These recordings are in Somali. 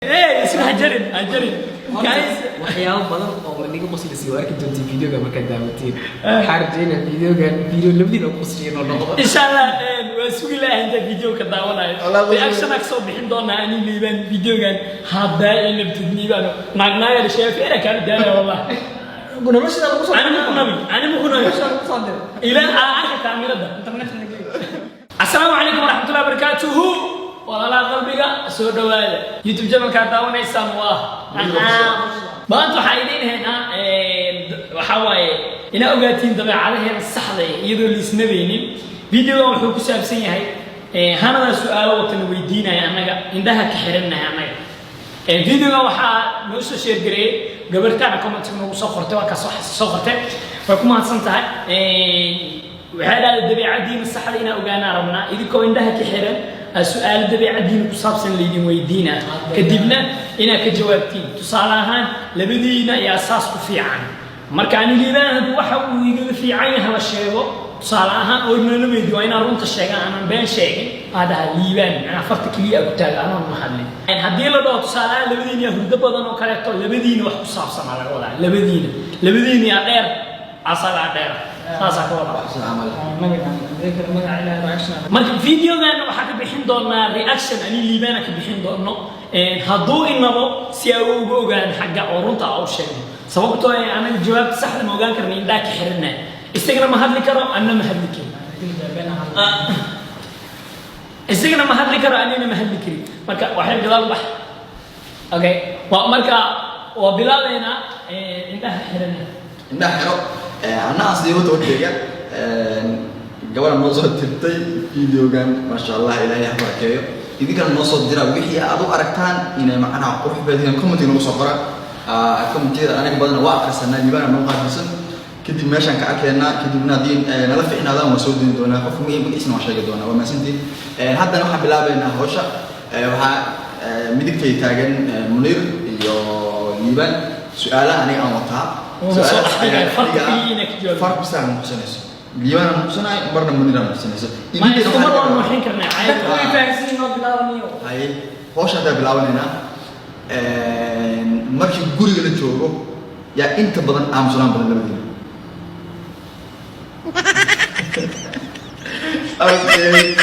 ايه اسمها جرن جرن جايز waxyaabo badan oo maniga qoslaysi waa arki doontii videoga marka daawatiin xarjayna video labadiina qoslayno noqdo insha Allah waa sugi lahayn inta video ka daawanayo reaction ak soo bixin doona ani liiban videogan hadda in labtidniibaan naagnaaya sheefeera ka daara wallahi guna ma sida qosay ani ma guna ila aaka kaamirada internet السلام عليكم ورحمة الله وبركاته والله قلبي سو دواده يوتيوب channel ka daawanaysan waa maanta waxaan hena waxa waaye ina ogaatiin dabeecadaheena saxda ah iyadoo la isnabeynin video wuxuu ku saabsan yahay hanada su'aalo watan weydiinaya anaga indaha ka xiranahay anaga video waxa noo soo share gareey gabartaan comment nagu soo qortay waa ka soo qortay way ku mahadsan tahay وهذا الدبيعة دين الصحة إنا وجانا ربنا إذا كون ده كحرا السؤال الدبيعة دين كصابسن ليدين ويدينا كدبنا إنا كجوابتين تصالحان لبدينا يا أساس في عن مركاني لنا هذا واحد ويقول في عينها الشيء تصالحان أو إنه نميد وين أرونت الشيء أنا بين شيء هذا ليبان أنا فرت كلي أبو تاج أنا محلي يعني هدي له ده تصالحان لبدينا يهود بدنا وكالته لبدينا واحد صابسن على الوضع لبدينا يا غير أصل عدير خلاص أقول ما الفيديو ده waxaa ka bixin doonaa reaction ani liibana ka bixin doono haduu inaba si ay ugu ogaan xagga orunta oo sheegay sababtoo ah anaga jawaab sax ma ogaan karnaa indaa ka xirnaa isagana ma hadli karo anna ma hadli karo isagana ma hadli karo anna ma hadli karo marka waxay gadaal bax okay waa marka waa bilaabayna indaa xirnaa indaa xiro أنا أصلي وتوجهك قبل ما نوصل تبتي فيديو كان ما شاء الله إلهي يحفظك إذا كان نوصل درا وحيا أدو أركتان إن معنا قرح بدينا كم تيجي نوصل برا كم تيجي أنا قبلنا واقع سنة جبنا من قبل سن كده ماشان كأكلنا كده بنادين نلف إحنا هذا مسؤولين دونا خف مين باسم عشان دونا وما سنتي هذا نوح بلعبنا هوشة وها مدك في تاجن منير يو ليبان سؤاله أنا أمطها فرق بس عن محسنس ليوانا محسناي برضه منير محسنس ما يستمر إنه حين كنا عايز فاكسين ما بلاونيو هاي هوش هذا بلاونينا مركي جوري اللي تشوفه يا أنت بدن أمسلام بدن لبدين أوكي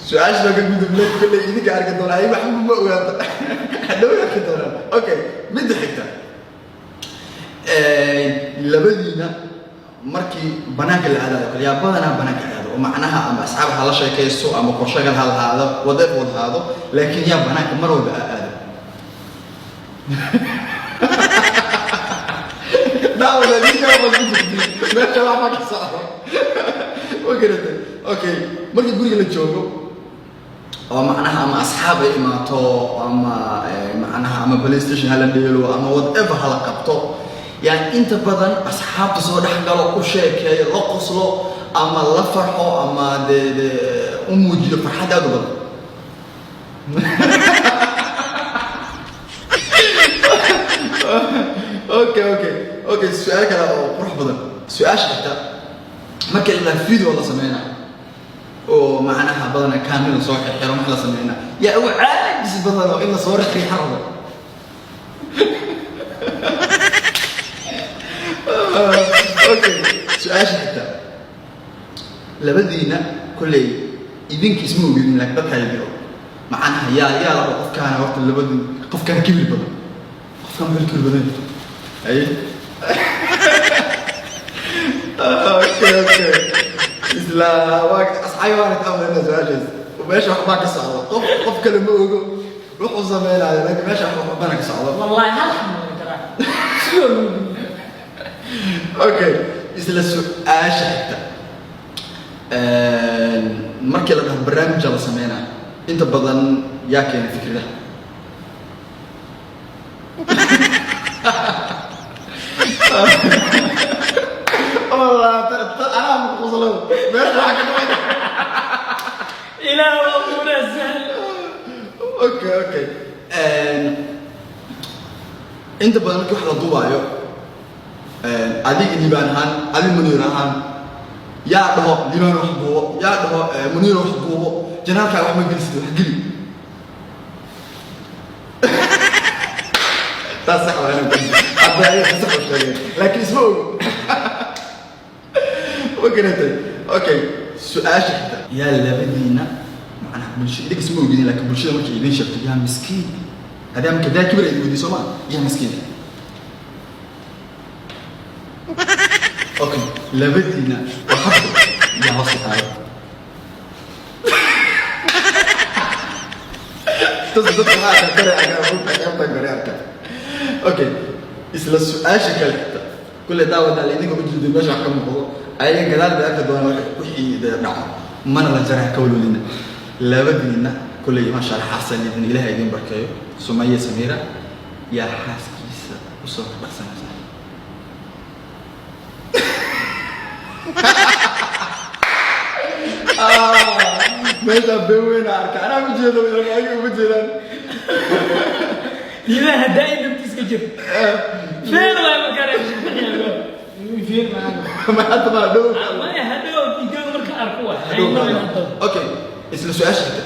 سؤال شو كان بدو بلاد كل إيدي كأرك الدولة هاي محمد ما ويا حلو يا كدولة أوكي من ضحكته لبدينا مركي بناك العادة يا بدنا بناك العادة ومعناها أما أصحاب هذا شيء كيسو أما قرشة هذا وضيف هذا لكن يا بناك مروا بهذا لا ولا دي ما شاء الله ما كسر أوكي مركي تقولي اللي تشوفه ومعناها أما أصحاب إما تو أما معناها أما بلاي ستيشن هلا ديلو أما وضيف هلا كابتو يعني أنت بدن أصحاب تصور حقله كل شيء كي رقصله أما لا فرحه أما د أموجي فرحة ده بدن أوكي السؤال كذا روح بدن سؤال حتى ما كان إلا فيديو والله سمعنا ومعناها بدن كامل صوت حرام حلا سمعنا يا أول عاجز بدن إلا صور في حرب اوكي سؤال حتى لبدينا كلي يدينك اسمه بيقول لك بقى يبيعوا معناها يا قف كان وقت لبدي قف كان كبير بدن قف كان بالكبير بدن اي اوكي لا وقت اصحابي وانا تامل سؤال وماشي اخبارك صعبه قف كلمه روحوا زمان على لك ماشي اخبارك صعبه والله هالحمد لله اوكي isla su'aasha xigta markii la dhaho barnaamij la sameeyay inta badan yaa keenay fikrada والله انا مقصلو meesha waxa ka dhacay ila waqtina sahl اوكي inta badan markii wax la duubayo أديك ليبان هان أديك منير هان يا ده ليبان وحبوه يا ده منير وحبوه جنالك على أحمد جلسة حقلي تصح ولا أنا أبغى أي تصح شوية لكن اسمه أوكي سؤال شحتة يا لبدينا أنا بلشة ديك اسمه جديد لكن بلشة ما كيدين شفت يا مسكين هذا من كذا كبر يدي سما يا مسكين أوكي لبدينا وحفظ يا هاي تصدق هذا ترى أنا أقول لك أوكي إسلا السؤال شكل كل دعوة على إنك بتجد ماشي حكم الموضوع أي جدال بأكد دون وحي نعم ما أنا لجرح كولو لنا لابد منا كل ما شاء الله حسن إذن إله يدين بركايو سمية سميرة يا حاس كيسة وصوت بحسن ماذا بوين عارك أنا بجيلو إذا أيوه بجيلان لما هداي بتسكجر فين ما كان فين ما حتى ما دو ما يهدو يجوا مركا أركوه أوكي اسم السؤال شكله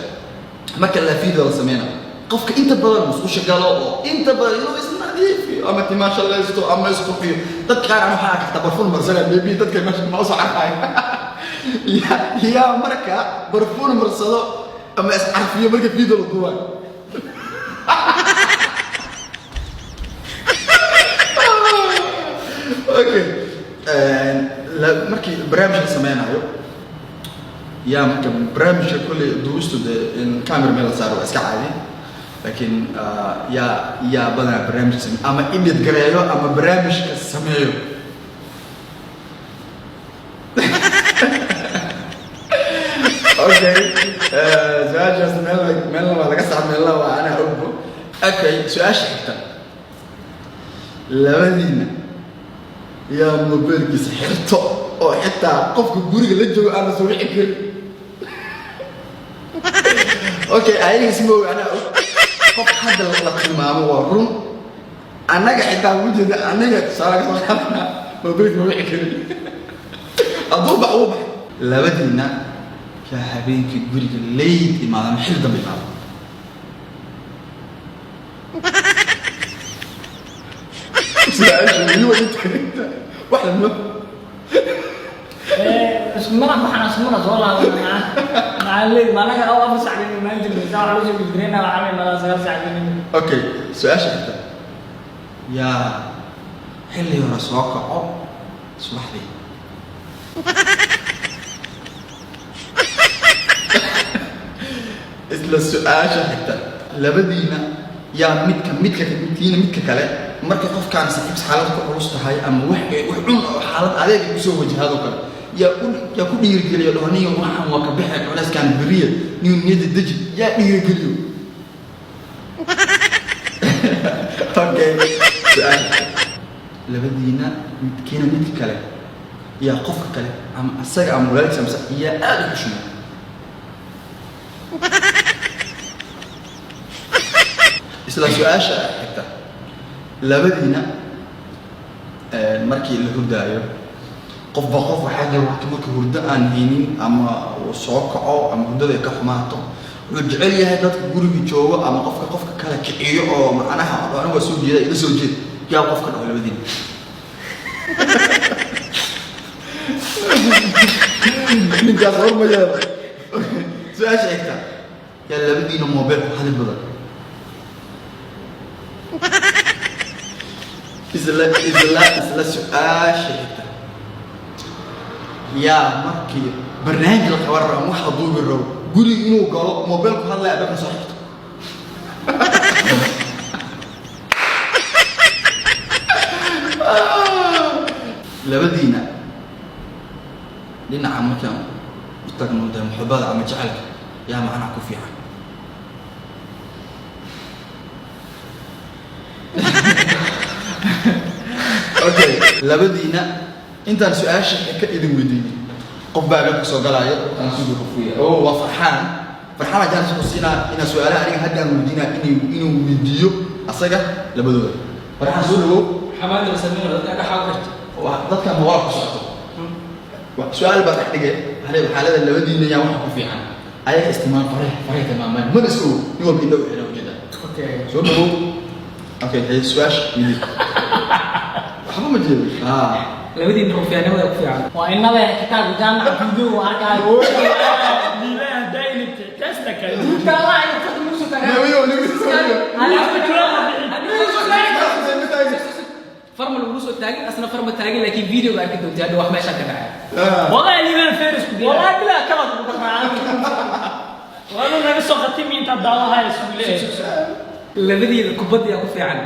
ما كان لا فيديو ولا سمينا قفك أنت بدل مسؤول شغاله أنت بدل إنه اسم نظيف أما ما شاء الله يستو أما يستو فيه تذكر عن حاجة تبرفون مرسلة بيبي تذكر ماشي ما أصلا حاجة يا مركا برفون مرسلة أما عارف فيه مركا فيديو الضوء اوكي markii barnaamijka sameeynayo yaa marka barnaamijka kulli duusto in camera meel saaro iska caadi laakiin yaa badana barnaamijka sameeyo ama edit gareeyo ama barnaamijka sameeyo okay زواج مeel laga sameeyo waa ana ogbo okay su'aasha xigta labadiina يا موبايلك سحرته أو حتى قفك جوري اللي جو أنا سوي حكر أوكي أي اسمه أنا قف حدا لقط ما مورون أنا قاعد أوجد أنا قاعد صارك صار موبايلك سوي حكر أضرب أوبح لا بدينا يا حبيبي جوري الليل ما محل دم يقال سؤال شو أنت واحد منهم اسمنا بحنا اسمنا والله مع اللي ما لقى أو أفرس على ما أنت بتساوي على وجه الجرينا وعامل ما صار ساعدني أوكي سؤال شحتة يا حلي ورسوك أو اسمح لي إسلا السؤال شحتة لبدينا يا متك كلا marka qofkaan saaxiib xaalad ku culus tahay ama wax cun xaalad adeeg ku soo wajahado kale ya ku dhiirigeliyo dhawaniyo waxaan waa ka bixi culeyskan bariya niyada deji ya dhiirigeliyo okay labadiina midkiina mid kale ya qofka kale ama asaga ama walaalkiisa ama ya aad u xushmo isla su'aasha xigta labadiina markii la hurdaayo qofba qof waxaa jira waqti marka hurdo aan haynin ama uu soo kaco ama hurdada ka xumaato wuxuu jecel yahay dadka guriga jooga ama qofka kale kiciyo oo macnaha aniga waa soo jeeda ila soo jeed yaa qofka dhaw labadiina ninkaas horma yeelo su-aasha xigta yaa labadiina moobeelku hadal badan isla su'aasha xigta yaa markii barnaamij la qaban rabo wax la duubi rabo guriga inuu galo moobeelku hadlaya ababna soo xigto labadiina dhinaca markaan u tagno dee muxubada ama jacaylka yaa macnaha ku fiican okay labadiina intaan su'aasha ka idin weydiiyay qof baa ka soo galaayo aan sidoo ku fiiyo oo waa farxaan jaan soo siinaa ina su'aalaha aniga hadda aan weydiinaa inuu weydiiyo asaga labadooda farxaan soo dhawo حماد مسمينه dadka xaqirta dadka ma waa ku socoto su'aal baa dhigay xaalada labadiina yaa wax ku fiican ayaga isticmaal faray tamaaman ma isku niyo bilow xiro jida okay soo dhawo اوكي هي سواش يدي waxba ma jeedo labadiina rufiyaanimada ku fiican waa inaba kitaab jaamac video arkaa liibaha daayni testa kale kala ay ka musu tagaa farma lagu soo taagin asna farma taagin laakiin video ga arki doontaa hadda wax meesha ka dhacay والله liibaha feris ku diyaa والله bila kala ku dhaqmaan wala naga soo qatimi inta daawaha isku leeyahay labadiina kubadda yaa ku fiican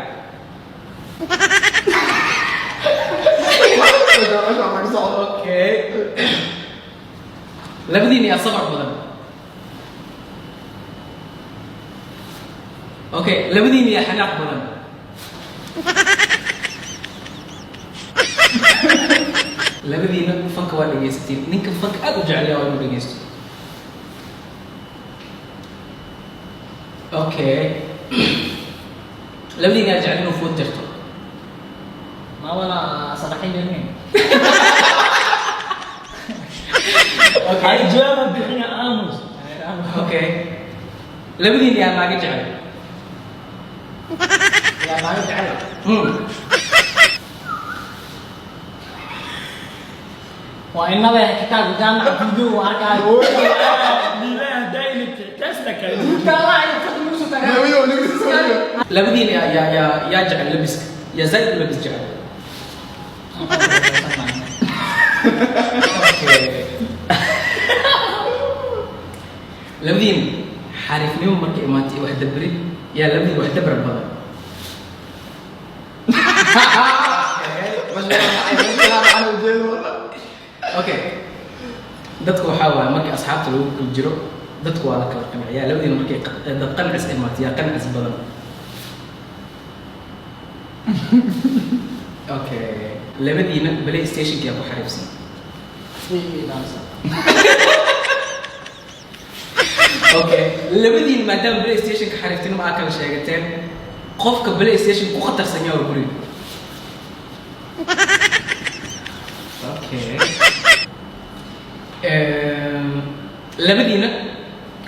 okay labadiina yaa sabar badan okay labadiina yaa xanaaq badan labadiina fanka waa dhegaysatiin ninka fanka aad u jecel waa inuu dhegaysto okay labadiina yaa jecel inuu food jarto ما ولا صدحين مني okay جواب بحنا امس okay labadiina yaa maaga jecel يا ما يجعل وإنما كتاب جامع فيديو arkaa liibaha daayni testa kale kala ay ka musu tagaa labadiina yaa jecel labiska yaa zaid u labis jecel labadiina xariifnimo markay imaatay wax dabrin yaa labadiina wax dabar badan okay dadku waxaa waaye markii asxaabta lagu kala jiro dadku waa la kala qanciyaa labadiina markay dad qancis imaatay yaa qancis badan okay labadiina play station yaa ku xariifsan okay labadiina maadaama play station ka xariiftinimo aa kala sheegateen qofka play station ku khatarsan yaa waa guriga okay labadiina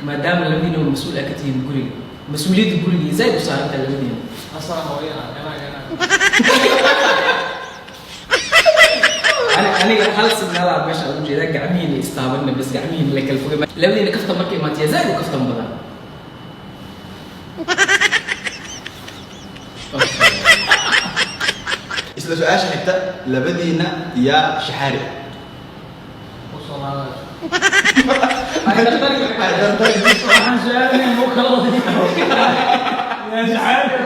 maadaama labadiina waa mas-uul aa ka tihiin guriga mas-uuliyadda guriga zaid u saarantaa labadiina أصلا هو يا aniga hal signaalaa meesha ugu jeeda gacmihiina istaabanna bas gacmihiina la kala fogay labadiina kaftan markay imaatay zaid u kaftan badan isla su'aasha xigta labadiina yaa shaxaari waxaan su'aalnay muu kala wadi يا شحاده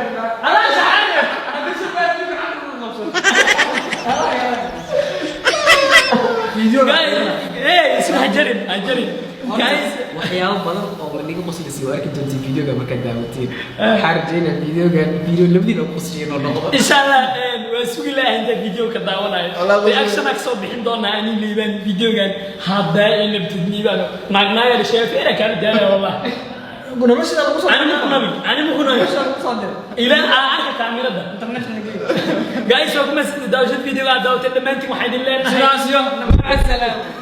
انا شحاده هذا سؤال كبير فيديو ايه اسمها جرب جرب جايز waxyaabo badan oo maniga qoslaysi waa arki doontii videoga markaad daawateen waxaan rajeynaa videogan video labadiina qoslayeen oo noqdo ان شاء الله واسوق الله انت فيديو كداوناي رياكشن اكسو بخين دونا اني ليبان فيديوغان هدا ان بتدنيبان ناغناير شيفيرا كان دانا والله guna ma sida lagu soo أنا مخنوي إلى أعرف كاميرا ده جايز شوف مسك داوشة فيديو قاعد داوت اللي ما أنت واحد اللي مع السلامه